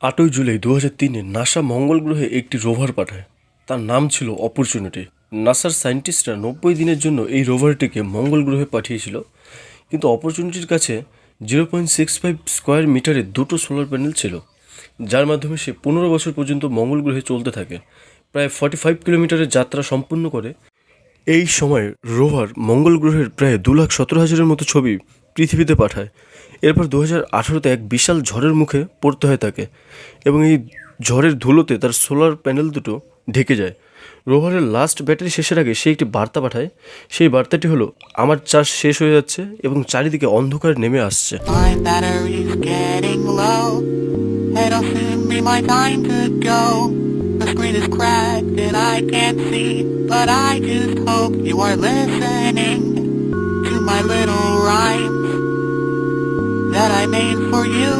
8ই July 2003-এ NASA মঙ্গল গ্রহে একটি rover পাঠায়। তার নাম ছিল অপরচুনিটি। নাসার সায়েন্টিস্টরা 90 দিনের জন্য এই রোভারটিকে মঙ্গল গ্রহে পাঠিয়েছিল, কিন্তু অপরচুনিটির কাছে 0.65 স্কোয়ার মিটারের দুটো সোলার প্যানেল ছিল, যার মাধ্যমে সে 15 বছর পর্যন্ত মঙ্গল গ্রহে চলতে থাকে। প্রায় 45 কিলোমিটারের যাত্রা সম্পূর্ণ করে। এই সময় রোভার মঙ্গল গ্রহের প্রায় 2,17,000-এর মতো ছবি পৃথিবীতে পাঠায়। এরপর 2018-তে এক বিশাল ঝড়ের মুখে পড়তে হয় তাকে, এবং এই ঝড়ের ধুলোতে তার সোলার প্যানেল দুটো ঢেকে যায়। রোভারের লাস্ট ব্যাটারি শেষের আগে সে একটি বার্তা পাঠায়। সেই বার্তাটি হলো, আমার চার্জ শেষ হয়ে যাচ্ছে এবং চারিদিকে অন্ধকার নেমে আসছে। My battery's getting low. It'll soon be my time to go. The screen is cracked and I can't see, but I just hope you are listening to my little rhymes that I made for you.